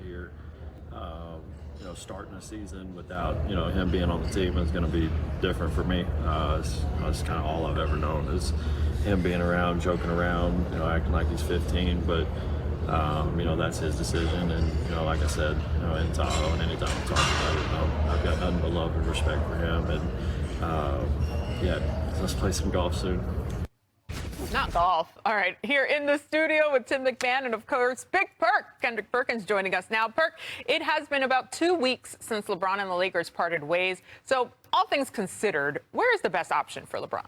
here. Starting a season without, him being on the team is going to be different for me. It's kind of all I've ever known is him being around, joking around, acting like he's 15. But, that's his decision. And, like I said, in Tahoe and anytime we talk about it, I've got nothing but love and respect for him. And, let's play some golf soon. Not golf. All right, here in the studio with Tim McMahon and, of course, Big Perk. Kendrick Perkins joining us now. Perk, it has been about 2 weeks since LeBron and the Lakers parted ways. So, all things considered, where is the best option for LeBron?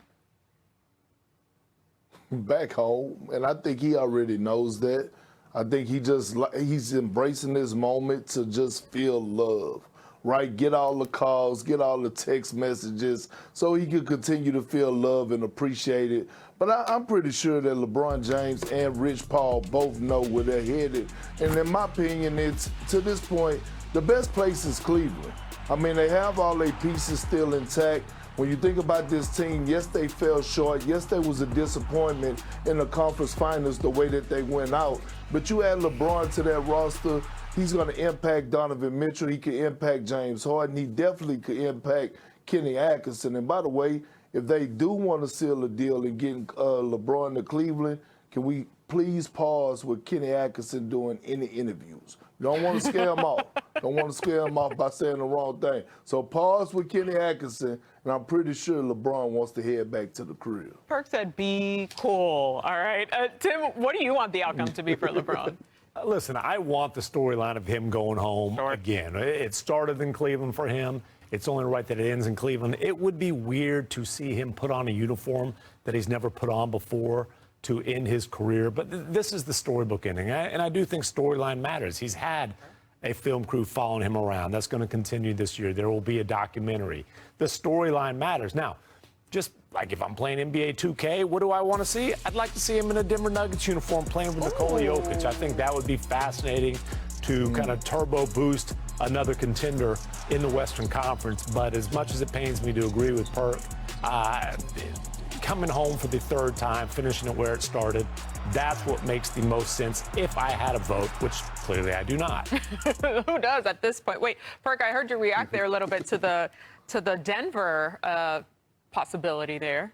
Back home, and I think he already knows that. I think he's embracing this moment to just feel love. Right, get all the calls, get all the text messages so he can continue to feel love and appreciate it. But I'm pretty sure that LeBron James and Rich Paul both know where they're headed. And in my opinion, it's, to this point, the best place is Cleveland. I mean, they have all their pieces still intact. When you think about this team, yes, they fell short. Yes, there was a disappointment in the conference finals the way that they went out. But you add LeBron to that roster, he's going to impact Donovan Mitchell. He can impact James Harden. He definitely could impact Kenny Atkinson. And by the way, if they do want to seal a deal and get LeBron to Cleveland, can we please pause with Kenny Atkinson doing any interviews? You don't want to scare him off. Don't want to scare him off by saying the wrong thing. So pause with Kenny Atkinson, and I'm pretty sure LeBron wants to head back to the crib. Perk said, be cool. All right. Tim, what do you want the outcome to be for LeBron? Listen, I want the storyline of him going home again. It started in Cleveland for him. It's only right that it ends in Cleveland. It would be weird to see him put on a uniform that he's never put on before to end his career. But this is the storybook ending. And I do think storyline matters. He's had a film crew following him around. That's going to continue this year. There will be a documentary. The storyline matters. Now, just like if I'm playing NBA 2K, what do I want to see? I'd like to see him in a Denver Nuggets uniform playing with Nikola Jokic. I think that would be fascinating to kind of turbo boost another contender in the Western Conference. But as much as it pains me to agree with Perk, coming home for the third time, finishing it where it started, that's what makes the most sense if I had a vote, which clearly I do not. Who does at this point? Wait, Perk, I heard you react there a little bit to the Denver possibility there.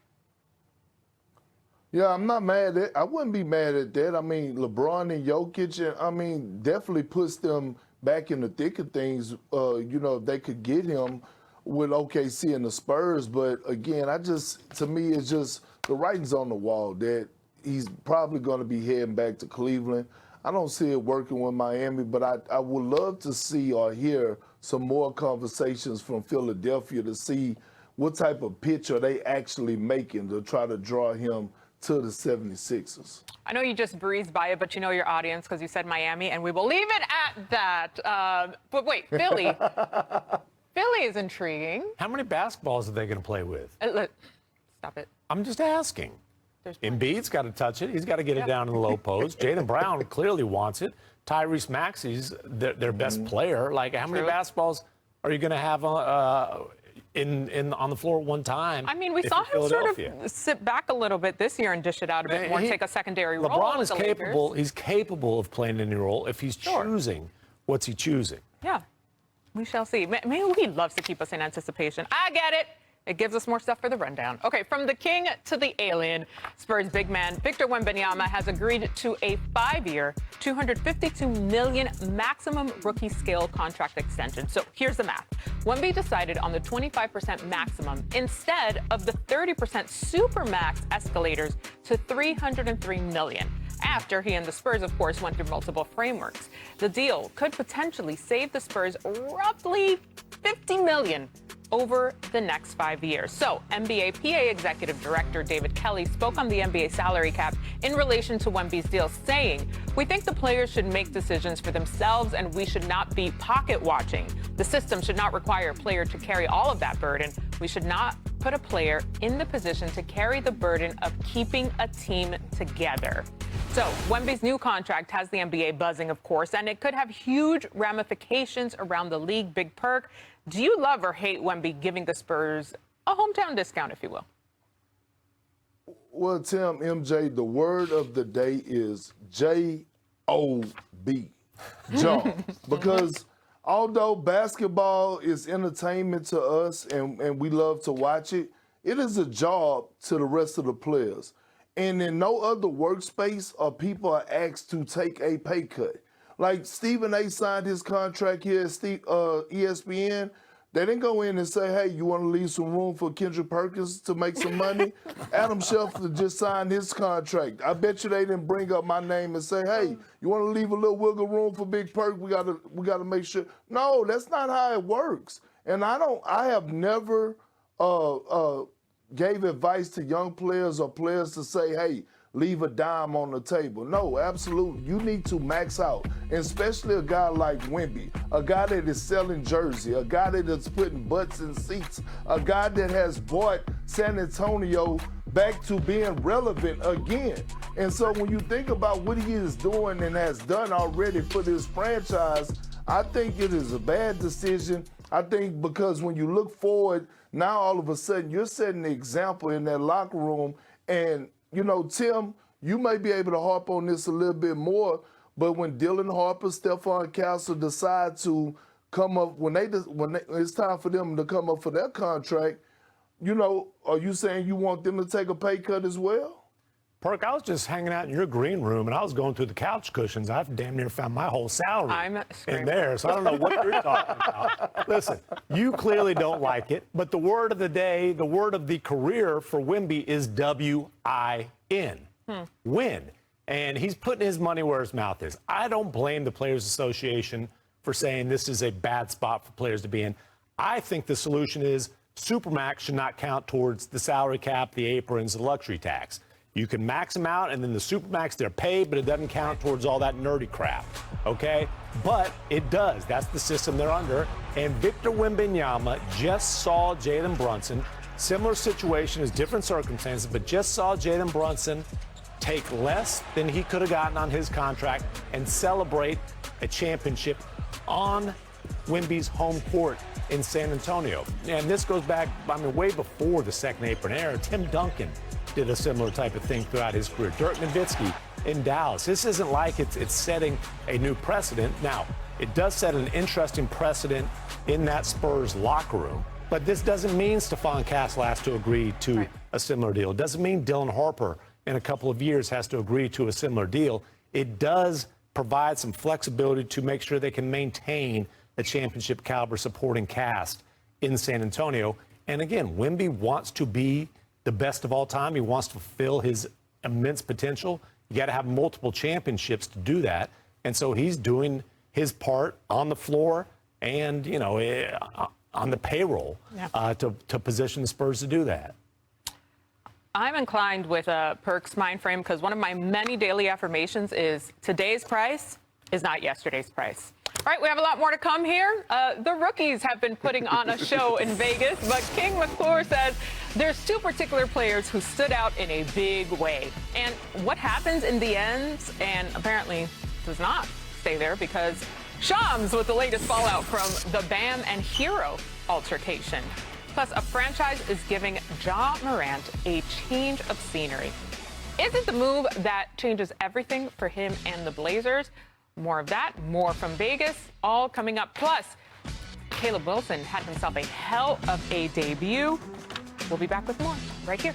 Yeah, I'm not mad at. I wouldn't be mad at that. I mean, LeBron and Jokic, definitely puts them back in the thick of things. If they could get him with OKC and the Spurs, but again, to me, it's just the writing's on the wall that he's probably going to be heading back to Cleveland. I don't see it working with Miami, but I would love to see or hear some more conversations from Philadelphia to see what type of pitch are they actually making to try to draw him to the 76ers. I know you just breezed by it, but you know your audience because you said Miami, and we will leave it at that. But wait, Philly. Philly is intriguing. How many basketballs are they going to play with? Stop it. I'm just asking. Embiid's got to touch it. He's got to get it down in the low post. Jaylen Brown clearly wants it. Tyrese Maxey's their best player. Like, how many basketballs are you going to have on the floor at one time? I mean, we saw him sort of sit back a little bit this year and dish it out a bit more and take a secondary role. LeBron is capable. He's capable of playing any role if he's choosing. What's he choosing? Yeah. We shall see. Maybe he loves to keep us in anticipation. I get it. It gives us more stuff for the rundown. Okay, from the king to the alien, Spurs big man Victor Wembanyama has agreed to a 5-year, $252 million maximum rookie scale contract extension. So here's the math. Wemby decided on the 25% maximum instead of the 30% supermax escalators to $303 million. After he and the Spurs, of course, went through multiple frameworks. The deal could potentially save the Spurs roughly $50 million over the next 5 years. So, NBA PA Executive Director David Kelly spoke on the NBA salary cap in relation to Wemby's deal, saying, "We think the players should make decisions for themselves and we should not be pocket watching. The system should not require a player to carry all of that burden. We should not put a player in the position to carry the burden of keeping a team together." So, Wemby's new contract has the NBA buzzing, of course, and it could have huge ramifications around the league. Big Perk, do you love or hate Wemby giving the Spurs a hometown discount, if you will? Well, Tim, MJ, the word of the day is J-O-B. job. Because although basketball is entertainment to us and we love to watch it, it is a job to the rest of the players. And in no other workspace are people are asked to take a pay cut. Like Stephen A. signed his contract here at ESPN. They didn't go in and say, hey, you want to leave some room for Kendrick Perkins to make some money? Adam Schefter just signed his contract. I bet you they didn't bring up my name and say, hey, you want to leave a little wiggle room for Big Perk? We gotta make sure. No, that's not how it works. And I have never gave advice to young players or players to say, hey, leave a dime on the table. No, absolutely. You need to max out, and especially a guy like Wemby, a guy that is selling jersey, a guy that is putting butts in seats, a guy that has brought San Antonio back to being relevant again. And so when you think about what he is doing and has done already for this franchise, I think it is a bad decision. I think because when you look forward, now all of a sudden you're setting the example in that locker room. And you know, Tim, you may be able to harp on this a little bit more, but when Dylan Harper, Stephon Castle decide to come up, when it's time for them to come up for their contract, you know, are you saying you want them to take a pay cut as well? Perk, I was just hanging out in your green room, and I was going through the couch cushions. I've damn near found my whole salary in there, so I don't know what you're talking about. Listen, you clearly don't like it, but the word of the day, the word of the career for Wemby is W-I-N, win. And he's putting his money where his mouth is. I don't blame the Players Association for saying this is a bad spot for players to be in. I think the solution is Supermax should not count towards the salary cap, the aprons, the luxury tax. You can max them out, and then the Supermax, they're paid, but it doesn't count towards all that nerdy crap, okay? But it does. That's the system they're under. And Victor Wembanyama just saw Jalen Brunson, similar situation, as different circumstances, but just saw Jalen Brunson take less than he could have gotten on his contract and celebrate a championship on Wemby's home court in San Antonio. And this goes back, I mean, way before the second apron era. Tim Duncan did a similar type of thing throughout his career. Dirk Nowitzki in Dallas. This isn't like it's setting a new precedent. Now, it does set an interesting precedent in that Spurs locker room, but this doesn't mean Stephon Castle has to agree to a similar deal. It doesn't mean Dylan Harper in a couple of years has to agree to a similar deal. It does provide some flexibility to make sure they can maintain a championship caliber supporting cast in San Antonio. And again, Wemby wants to be the best of all time. He wants to fulfill his immense potential. You got to have multiple championships to do that. And so he's doing his part on the floor and, you know, on the payroll to position the Spurs to do that. I'm inclined with Perk's mind frame because one of my many daily affirmations is today's price is not yesterday's price. All right, we have a lot more to come here. The rookies have been putting on a show in Vegas, but King McClure says there's two particular players who stood out in a big way. And what happens in the end, and apparently does not stay there, because Shams with the latest fallout from the Bam and Hero altercation. Plus, a franchise is giving Ja Morant a change of scenery. Is it the move that changes everything for him and the Blazers? More of that, more from Vegas, all coming up. Plus, Caleb Wilson had himself a hell of a debut. We'll be back with more right here.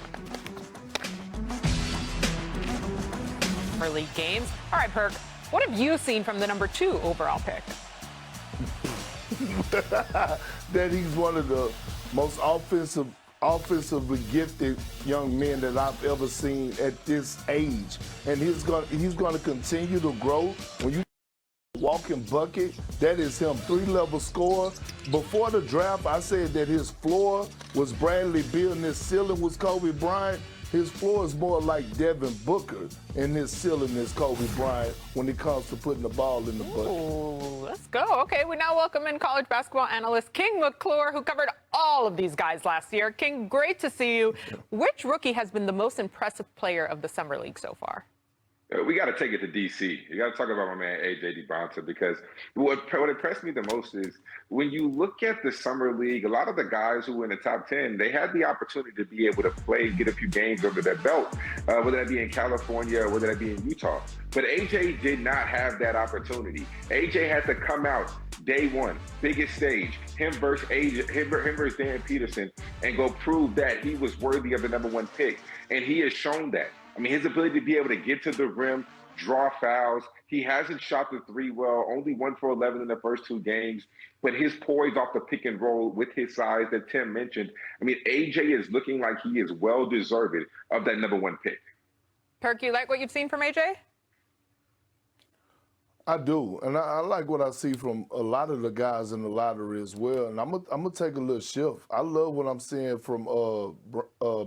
Early games. All right, Perk, what have you seen from the number 2 overall pick? That he's one of the most offensively gifted young men that I've ever seen at this age, and he's going to continue to grow. When you walking bucket, that is him, 3-level scorer. Before the draft, I said that his floor was Bradley Beal and his ceiling was Kobe Bryant. His floor is more like Devin Booker, and his ceiling is Kobe Bryant when it comes to putting the ball in the bucket. Ooh, let's go. Okay, we now welcome in college basketball analyst King McClure, who covered all of these guys last year. King, great to see you. Which rookie has been the most impressive player of the Summer League so far? We got to take it to D.C. You got to talk about my man A.J. DeBronson, because what impressed me the most is when you look at the summer league, a lot of the guys who were in the top 10, they had the opportunity to be able to play, get a few games under their belt, whether that be in California or whether that be in Utah. But A.J. did not have that opportunity. A.J. had to come out day one, biggest stage, him versus Dan Peterson, and go prove that he was worthy of the #1 pick. And he has shown that. I mean, his ability to be able to get to the rim, draw fouls. He hasn't shot the three well, only 1 for 11 in the first 2 games. But his poise off the pick and roll with his size that Tim mentioned, I mean, AJ is looking like he is well-deserved of that #1 pick. Perk, you like what you've seen from AJ? I do, and I like what I see from a lot of the guys in the lottery as well. And I'm gonna take a little shift. I love what I'm seeing from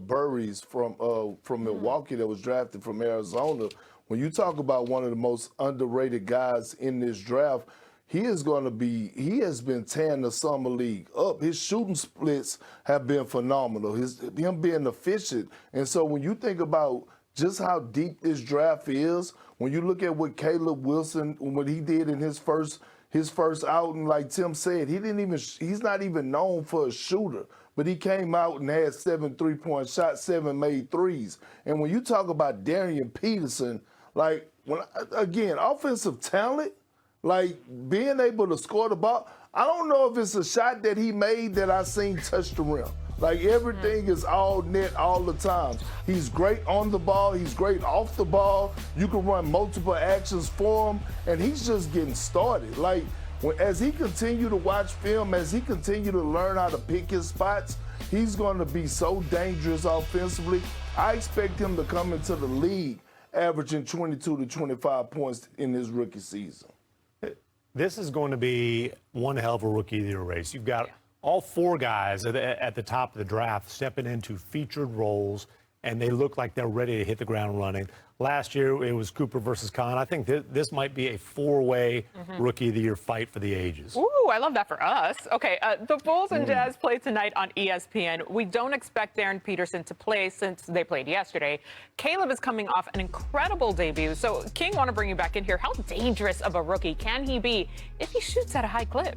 Burries from Milwaukee that was drafted from Arizona. When you talk about one of the most underrated guys in this draft, he has been tearing the summer league up. His shooting splits have been phenomenal. Him being efficient, and so when you think about just how deep this draft is, when you look at what Caleb Wilson, what he did in his first outing, like Tim said, he's not even known for a shooter, but he came out and had 7 3-point shots, 7 made threes. And when you talk about Darian Peterson, like again, offensive talent, like being able to score the ball, I don't know if it's a shot that he made that I seen touch the rim. Like everything is all net all the time. He's great on the ball. He's great off the ball. You can run multiple actions for him, and he's just getting started. Like as he continue to watch film, as he continue to learn how to pick his spots, he's going to be so dangerous offensively. I expect him to come into the league averaging 22 to 25 points in his rookie season. This is going to be one hell of a rookie of the year race. You've got all 4 guys at the top of the draft stepping into featured roles, and they look like they're ready to hit the ground running. Last year, it was Cooper versus Khan. I think this might be a 4-way Rookie of the Year fight for the ages. Ooh, I love that for us. Okay, the Bulls and Jazz play tonight on ESPN. We don't expect Darren Peterson to play since they played yesterday. Caleb is coming off an incredible debut. So, King, want to bring you back in here. How dangerous of a rookie can he be if he shoots at a high clip?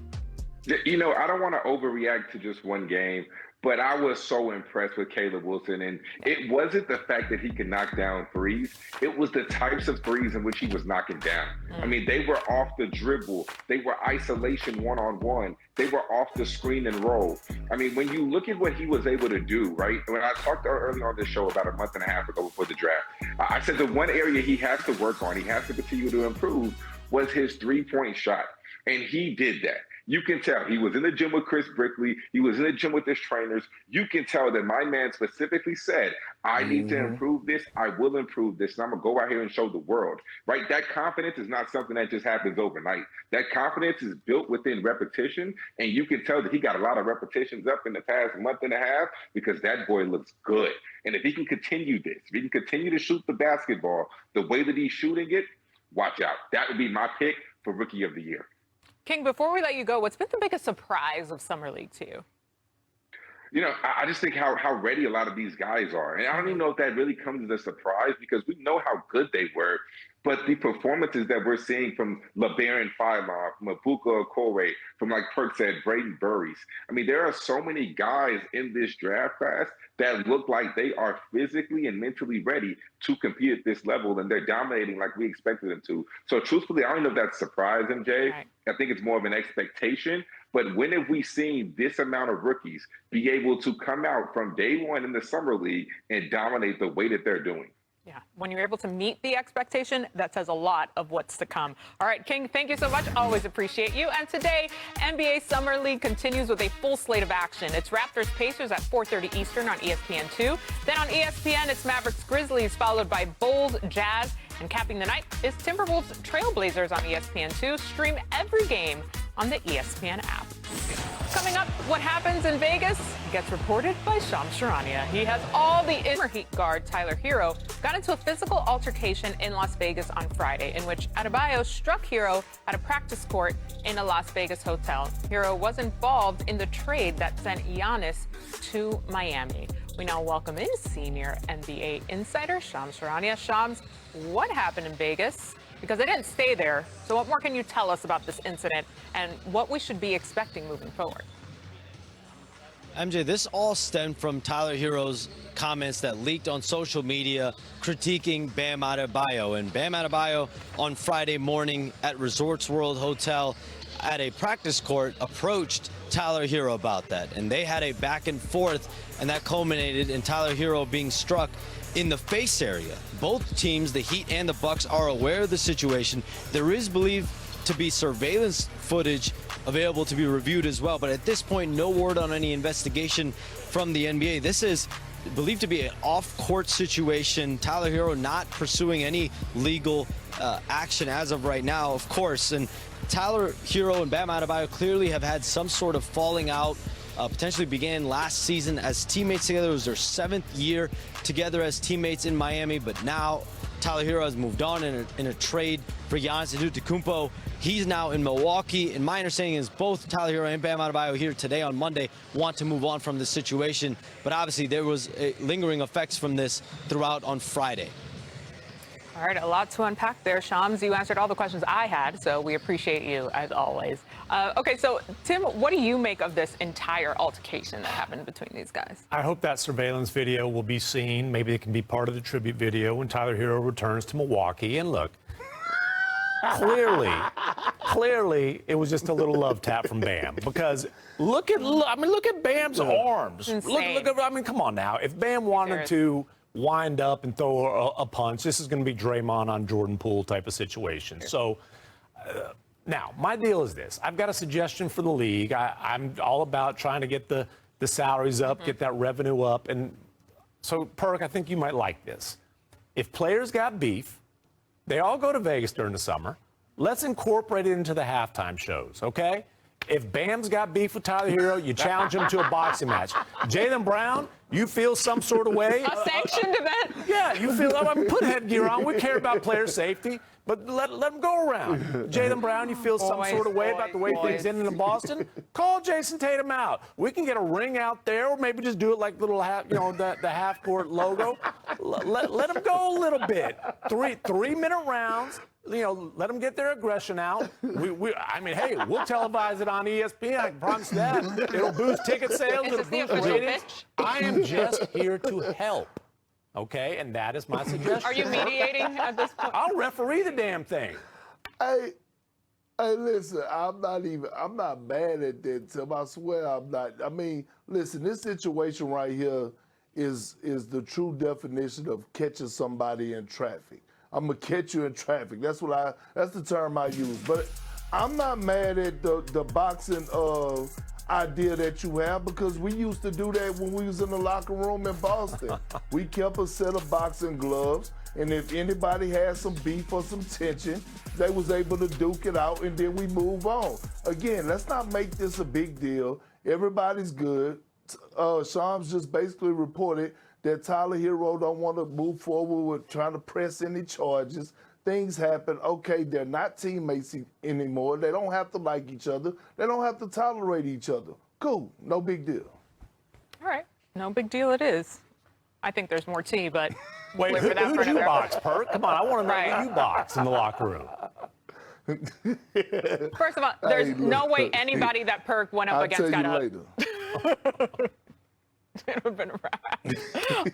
You know, I don't want to overreact to just one game, but I was so impressed with Caleb Wilson. And it wasn't the fact that he could knock down threes. It was the types of threes in which he was knocking down. I mean, they were off the dribble. They were isolation one-on-one. They were off the screen and roll. I mean, when you look at what he was able to do, right? When I talked earlier on this show about a month and a half ago before the draft, I said the one area he has to work on, he has to continue to improve, was his three-point shot. And he did that. You can tell he was in the gym with Chris Brickley. He was in the gym with his trainers. You can tell that my man specifically said, I need to improve this. I will improve this. And I'm going to go out here and show the world, right? That confidence is not something that just happens overnight. That confidence is built within repetition. And you can tell that he got a lot of repetitions up in the past month and a half because that boy looks good. And if he can continue this, if he can continue to shoot the basketball the way that he's shooting it, watch out. That would be my pick for Rookie of the Year. King, before we let you go, what's been the biggest surprise of Summer League to you? You know, I just think how ready a lot of these guys are. And I don't even know if that really comes as a surprise because we know how good they were. But the performances that we're seeing from LeBron Philon, from Abuka Okore, from, like Perk said, Braden Burries. I mean, there are so many guys in this draft class that look like they are physically and mentally ready to compete at this level, and they're dominating like we expected them to. So truthfully, I don't know if that's surprising, Jay. Right. I think it's more of an expectation. But when have we seen this amount of rookies be able to come out from day one in the Summer League and dominate the way that they're doing? Yeah, when you're able to meet the expectation, that says a lot of what's to come. All right, King, thank you so much. Always appreciate you. And today, NBA Summer League continues with a full slate of action. It's Raptors-Pacers at 4:30 Eastern on ESPN2. Then on ESPN, it's Mavericks-Grizzlies, followed by Bulls-Jazz. And capping the night is Timberwolves-Trailblazers on ESPN2. Stream every game on the ESPN app. Coming up, what happens in Vegas gets reported by Shams Charania. He has all the Heat guard Tyler Hero got into a physical altercation in Las Vegas on Friday, in which Adebayo struck Hero at a practice court in a Las Vegas hotel. Hero was involved in the trade that sent Giannis to Miami. We now welcome in senior NBA insider Shams Charania. Shams, what happened in Vegas? Because I didn't stay there. So what more can you tell us about this incident and what we should be expecting moving forward? MJ, this all stemmed from Tyler Hero's comments that leaked on social media critiquing Bam Adebayo. And Bam Adebayo on Friday morning at Resorts World Hotel at a practice court approached Tyler Hero about that. And they had a back and forth, and that culminated in Tyler Hero being struck in the face area. Both teams, the Heat and the Bucks, are aware of the situation. There is believed to be surveillance footage available to be reviewed as well, but at this point, no word on any investigation from the NBA. This is believed to be an off-court situation. Tyler Hero not pursuing any legal action as of right now, of course. And Tyler Hero and Bam Adebayo clearly have had some sort of falling out. Potentially began last season as teammates together. It was their 7th year together as teammates in Miami, but now Tyler Hero has moved on in a trade for Giannis Antetokounmpo. He's now in Milwaukee, and my understanding is both Tyler Hero and Bam Adebayo here today on Monday want to move on from this situation, but obviously there was lingering effects from this throughout on Friday. All right, a lot to unpack there, Shams. You answered all the questions I had, so we appreciate you as always. Okay, so Tim, what do you make of this entire altercation that happened between these guys? I hope that surveillance video will be seen. Maybe it can be part of the tribute video when Tyler Hero returns to Milwaukee. And look, clearly, it was just a little love tap from Bam. Because look at Bam's arms. Look at, come on now. If Bam wanted to wind up and throw a punch, this is going to be Draymond on Jordan Poole type of situation. So now my deal is this. I've got a suggestion for the league. I'm all about trying to get the salaries up, get that revenue up. And so, Perk, I think you might like this. If players got beef, they all go to Vegas during the summer. Let's incorporate it into the halftime shows, okay? If Bam's got beef with Tyler Hero, you challenge him to a boxing match. Jaylen Brown, you feel some sort of way. A sanctioned event? Yeah, you feel, put headgear on. We care about player safety, but let them go around. Jaylen Brown, you feel some sort of way about the way things ended in Boston? Call Jason Tatum out. We can get a ring out there, or maybe just do it like little the half-court logo. Let them go a little bit. Three-minute rounds. Let them get their aggression out. Hey, we'll televise it on ESPN. I can promise that. It'll boost ticket sales. It'll boost ratings. I am just here to help. Okay, and that is my suggestion. Are you mediating at this point? I'll referee the damn thing. Hey, listen, I'm not mad at that, Tim. I swear I'm not. Listen, this situation right here is the true definition of catching somebody in traffic. I'm gonna catch you in traffic. That's the term I use. But I'm not mad at the boxing idea that you have, because we used to do that when we was in the locker room in Boston. We kept a set of boxing gloves, and if anybody had some beef or some tension, they was able to duke it out, and then we move on. Again, let's not make this a big deal. Everybody's good. Shams just basically reported that Tyler Hero don't want to move forward with trying to press any charges. Things happen. Okay, they're not teammates anymore. They don't have to like each other. They don't have to tolerate each other. Cool. No big deal. All right. No big deal it is. I think there's more tea, but wait for that. Who do you box, Perk? Come on, I want to know who you box in the locker room. First of all, there's no way anybody that Perk went up against got up. Later. It would have been a wrap.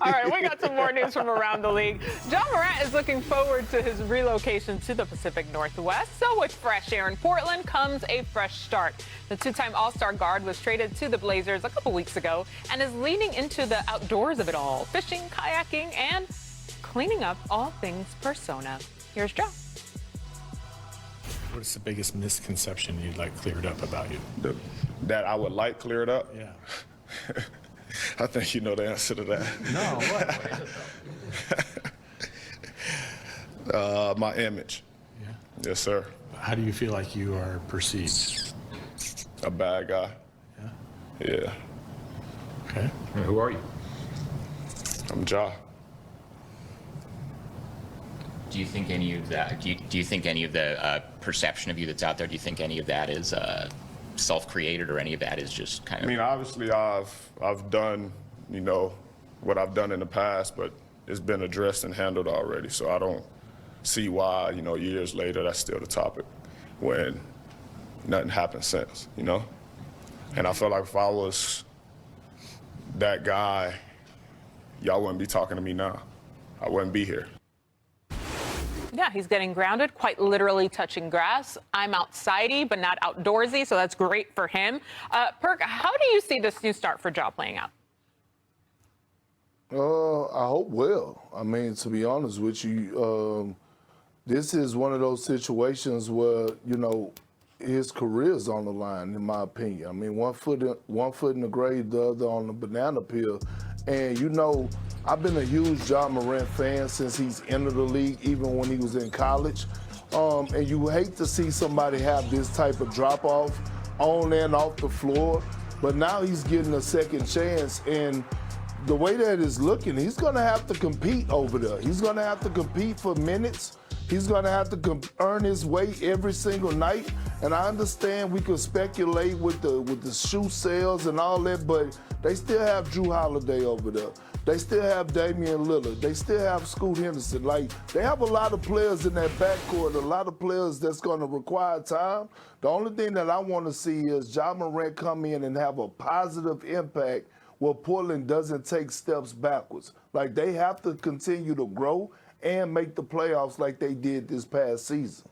All right, we got some more news from around the league. John Morant is looking forward to his relocation to the Pacific Northwest. So with fresh air in Portland comes a fresh start. The two-time All-Star guard was traded to the Blazers a couple weeks ago and is leaning into the outdoors of it all, fishing, kayaking, and cleaning up all things persona. Here's Joe. What's the biggest misconception you'd like cleared up about you? That I would like cleared up? Yeah. I think you know the answer to that. No, what? My image. Yeah. Yes, sir. How do you feel like you are perceived? A bad guy. Yeah. Yeah. Okay. Who are you? I'm Ja. Do you think any of that? Do you think any of the perception of you that's out there? Do you think any of that is self-created, or any of that is just kind of? I mean, obviously, I've done, what I've done in the past, but it's been addressed and handled already. So I don't see why, years later, that's still the topic when nothing happened since, And I feel like if I was that guy, y'all wouldn't be talking to me now. I wouldn't be here. Yeah, he's getting grounded, quite literally touching grass. I'm outsidey, but not outdoorsy, so that's great for him. Perk, how do you see this new start for Ja playing out? I hope well. I mean, to be honest with you, this is one of those situations where, his career's on the line, in my opinion. I mean, one foot in the grave, the other on the banana peel. And, I've been a huge Ja Morant fan since he's entered the league, even when he was in college. And you hate to see somebody have this type of drop-off on and off the floor. But now he's getting a second chance. And the way that it's looking, he's going to have to compete over there. He's going to have to compete for minutes. He's going to have to earn his way every single night. And I understand we could speculate with the shoe sales and all that, but they still have Drew Holiday over there. They still have Damian Lillard. They still have Scoot Henderson. They have a lot of players in that backcourt, a lot of players that's going to require time. The only thing that I want to see is Ja Morant come in and have a positive impact where Portland doesn't take steps backwards. They have to continue to grow and make the playoffs like they did this past season.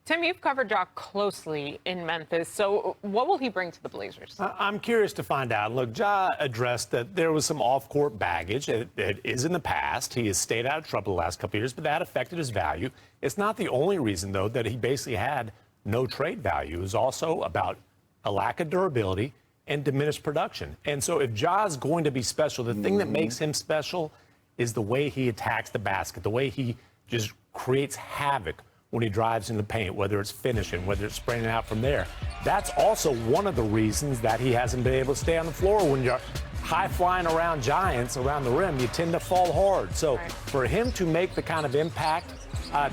Tim, you've covered Ja closely in Memphis, so what will he bring to the Blazers? I'm curious to find out. Look, Ja addressed that there was some off-court baggage that is in the past. He has stayed out of trouble the last couple of years, but that affected his value. It's not the only reason, though, that he basically had no trade value. It was also about a lack of durability and diminished production. And so if Ja's going to be special, the thing that makes him special is the way he attacks the basket, the way he just creates havoc when he drives in the paint, whether it's finishing, whether it's spraying it out from there. That's also one of the reasons that he hasn't been able to stay on the floor. When you're high-flying around giants around the rim, you tend to fall hard. So for him to make the kind of impact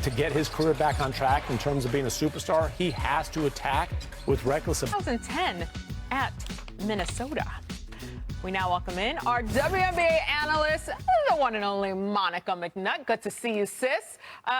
to get his career back on track in terms of being a superstar, he has to attack with reckless ability. 2010 at Minnesota. We now welcome in our WNBA analyst, the one and only Monica McNutt. Good to see you, sis.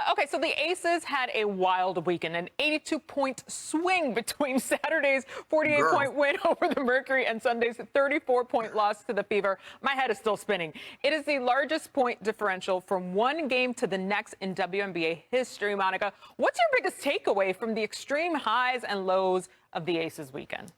Okay, so the Aces had a wild weekend, an 82-point swing between Saturday's 48-point win over the Mercury and Sunday's 34-point loss to the Fever. My head is still spinning. It is the largest point differential from one game to the next in WNBA history, Monica. What's your biggest takeaway from the extreme highs and lows of the Aces weekend?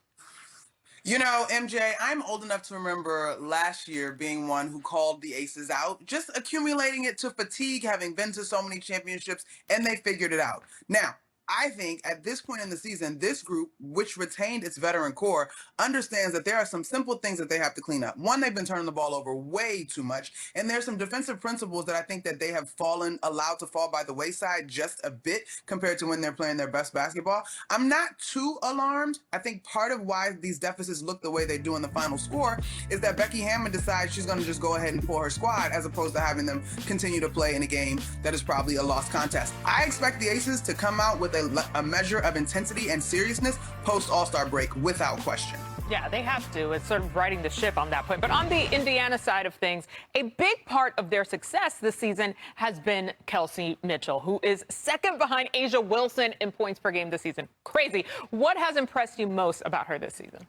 MJ, I'm old enough to remember last year being one who called the Aces out, just accumulating it to fatigue, having been to so many championships, and they figured it out. Now, I think at this point in the season, this group, which retained its veteran core, understands that there are some simple things that they have to clean up. One, they've been turning the ball over way too much, and there's some defensive principles that I think that they have allowed to fall by the wayside just a bit compared to when they're playing their best basketball. I'm not too alarmed. I think part of why these deficits look the way they do in the final score is that Becky Hammond decides she's going to just go ahead and pull her squad as opposed to having them continue to play in a game that is probably a lost contest. I expect the Aces to come out with a measure of intensity and seriousness post All-Star break without question. Yeah, they have to. It's sort of riding the ship on that point. But on the Indiana side of things, a big part of their success this season has been Kelsey Mitchell, who is second behind Asia Wilson in points per game this season. Crazy. What has impressed you most about her this season?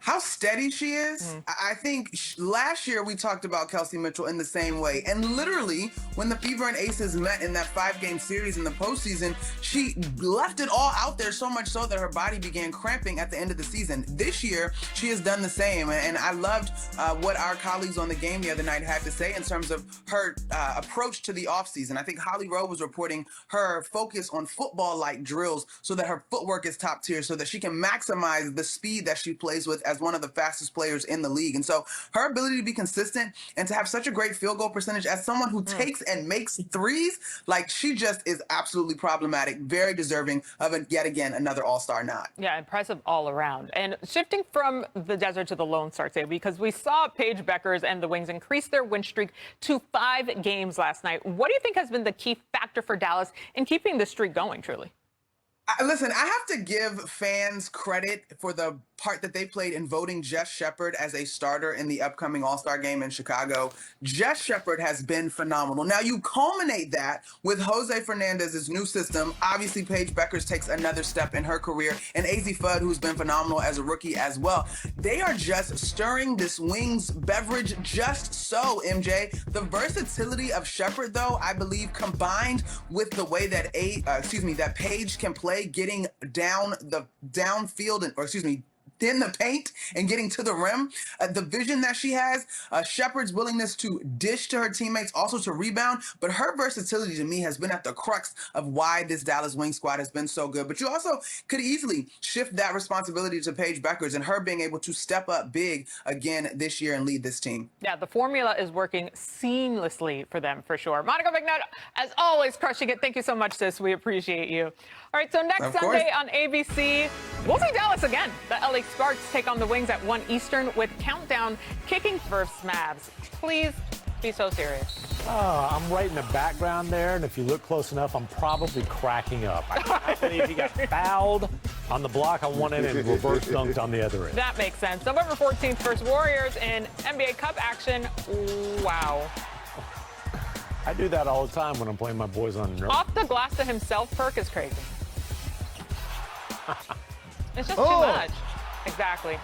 How steady she is. I think last year we talked about Kelsey Mitchell in the same way. And literally, when the Fever and Aces met in that 5-game series in the postseason, she left it all out there so much so that her body began cramping at the end of the season. This year, she has done the same. And I loved what our colleagues on the game the other night had to say in terms of her approach to the offseason. I think Holly Rowe was reporting her focus on football-like drills so that her footwork is top tier, so that she can maximize the speed that she plays with as one of the fastest players in the league. And so her ability to be consistent and to have such a great field goal percentage as someone who takes and makes threes, she just is absolutely problematic, very deserving of yet again another All-Star nod. Yeah, impressive all around. And shifting from the desert to the Lone Star today, because we saw Paige Beckers and the Wings increase their win streak to 5 games last night. What do you think has been the key factor for Dallas in keeping the streak going, truly? Listen, I have to give fans credit for the part that they played in voting Jess Shepard as a starter in the upcoming All-Star game in Chicago. Jess Shepard has been phenomenal. Now, you culminate that with Jose Fernandez's new system. Obviously, Paige Beckers takes another step in her career, and AZ Fudd, who's been phenomenal as a rookie as well. They are just stirring this Wings beverage just so, MJ. The versatility of Shepard, though, I believe, combined with the way that that Paige can play, getting down the downfield, in the paint and getting to the rim, the vision that she has, Shepard's willingness to dish to her teammates, also to rebound, but her versatility to me has been at the crux of why this Dallas Wings squad has been so good. But you also could easily shift that responsibility to Paige Beckers and her being able to step up big again this year and lead this team. Yeah, the formula is working seamlessly for them, for sure. Monica McNutt, as always, crushing it. Thank you so much, sis. We appreciate you. All right, so next Sunday on ABC, we'll see Dallas again. The LA Sparks take on the Wings at 1 Eastern with Countdown kicking versus Mavs. Please be so serious. I'm right in the background there, and if you look close enough, I'm probably cracking up. I can't believe he got fouled on the block on one end and reverse dunked on the other end. That makes sense. November 14th, first Warriors in NBA Cup action. Wow. I do that all the time when I'm playing my boys on nerve. Off the glass to himself, Perk is crazy. It's just too much. Exactly.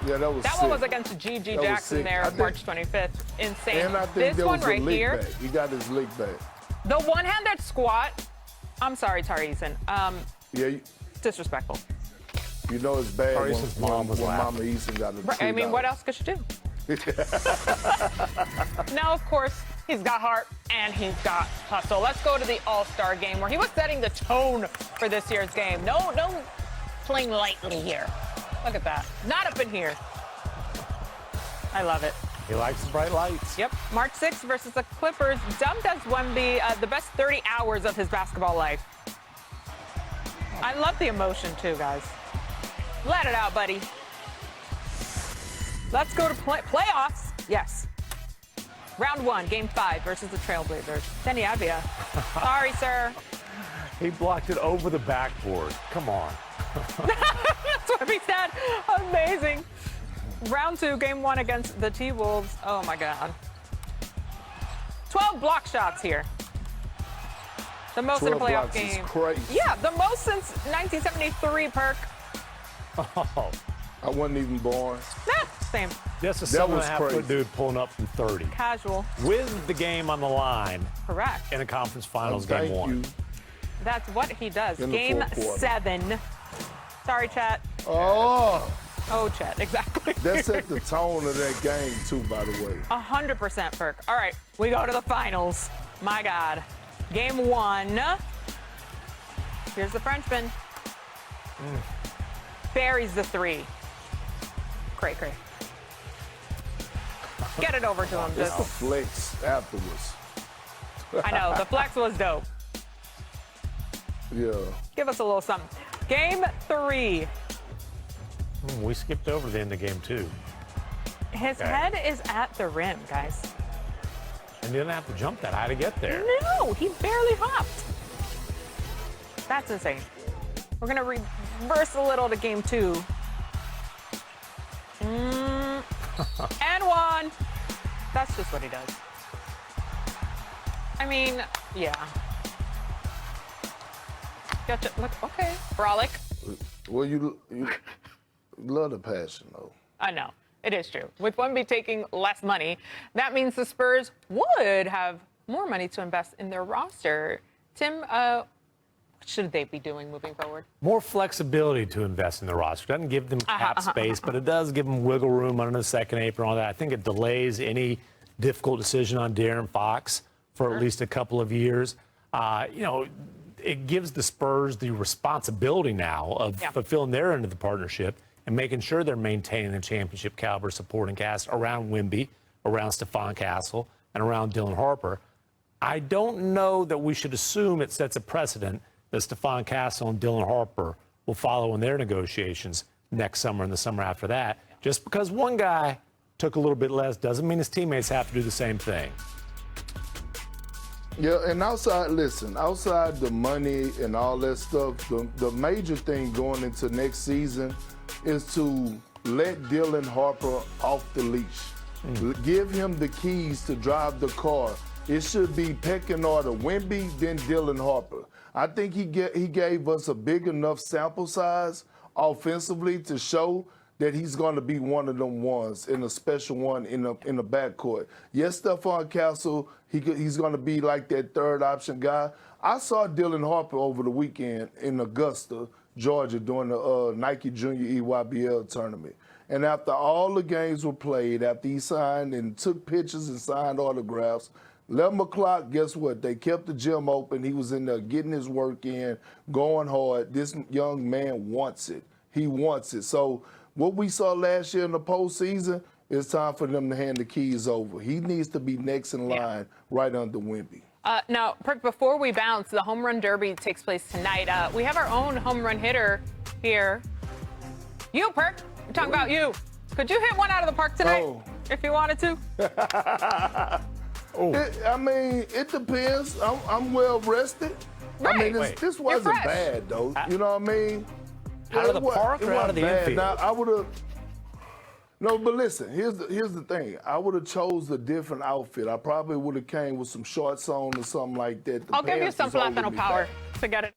Yeah, that was that sick. one was against G.G. Jackson there, March 25th. Insane. And I think this there one was right a lick here. back. He got his lick back. The one-handed squat. I'm sorry, Tari Eason. Yeah, Disrespectful. you know it's bad Tari when, Eason's mom was when laughing. Mama Eason got a Right, I mean, what else could you do? Now, of course, he's got heart and he's got hustle. Let's go to the All-Star game where he was setting the tone for this year's game. No playing lightly here. Look at that. Not up in here. I love it. He likes the bright lights. Yep. March 6th versus the Clippers. Dubbed as Wemby, the best 30 hours of his basketball life. I love the emotion, too, guys. Let it out, buddy. Let's go to playoffs. Yes. Round 1, Game 5 versus the Trailblazers. Denny Avia. Sorry, sir. He blocked it over the backboard. Come on. That's what he said. Amazing. Round 2, Game 1 against the T-Wolves. Oh, my God. 12 block shots here. The most in a playoff game. Crazy. Yeah, the most since 1973, Perk. Oh. I wasn't even born. Nah, same. Just a That was 7.5-foot crazy. dude pulling up from 30. Casual. With the game on the line Correct. in a conference finals Thank game 1. you. That's what he does. In the Game fourth quarter. 7. Sorry, chat. Oh, Oh, chat. Exactly. that set the tone of that game, too, by the way. 100% Perk. All right, we go to the finals. My God. Game 1. Here's the Frenchman. Buries the 3. Cray. Get it over to him. It's the Just, flex afterwards. I know, the flex was dope. Yeah. Give us a little something. Game 3. We skipped over the end of game 2. His Okay. head is at the rim, guys. And you didn't have to jump that high to get there. No, he barely hopped. That's insane. We're going to reverse a little to game 2. And 1. That's just what he does. I mean, yeah. Gotcha. Look, okay. Frolic. Well, you love the passion, though. I know. It is true. With Wemby taking less money, that means the Spurs would have more money to invest in their roster. Tim, what should they be doing moving forward? More flexibility to invest in the roster. Doesn't give them cap space, but it does give them wiggle room under the second apron and all that. I think it delays any difficult decision on De'Aaron Fox for at least a couple of years. It gives the Spurs the responsibility now of fulfilling their end of the partnership and making sure they're maintaining the championship caliber supporting cast around Wemby, around Stephon Castle, and around Dylan Harper. I don't know that we should assume it sets a precedent that Stephon Castle and Dylan Harper will follow in their negotiations next summer and the summer after that. Just because one guy took a little bit less doesn't mean his teammates have to do the same thing. Yeah, and outside the money and all that stuff, the major thing going into next season is to let Dylan Harper off the leash. Give him the keys to drive the car. It should be pecking order, Wemby, then Dylan Harper. I think he gave us a big enough sample size offensively to show that he's going to be one of them ones, and a special one in the backcourt. Yes, Stephon Castle, he's going to be like that third option guy. I saw Dylan Harper over the weekend in Augusta, Georgia, during the Nike Junior EYBL tournament. And after all the games were played, after he signed and took pictures and signed autographs, 11 o'clock, guess what? They kept the gym open. He was in there getting his work in, going hard. This young man wants it. He wants it. So what we saw last year in the postseason, it's time for them to hand the keys over. He needs to be next in line right under Wemby. Now, Perk, before we bounce, the home run derby takes place tonight. We have our own home run hitter here. You, Perk. We're talking about you. Could you hit one out of the park tonight if you wanted to? I mean, it depends. I'm well rested. Right. I mean, this wasn't bad, though. You know what I mean? Out of the park or out of the infield? Now, I would have. No, but listen. Here's the thing. I would have chose a different outfit. I probably would have came with some shorts on or something like that. I'll give you some Platinum Power to get it.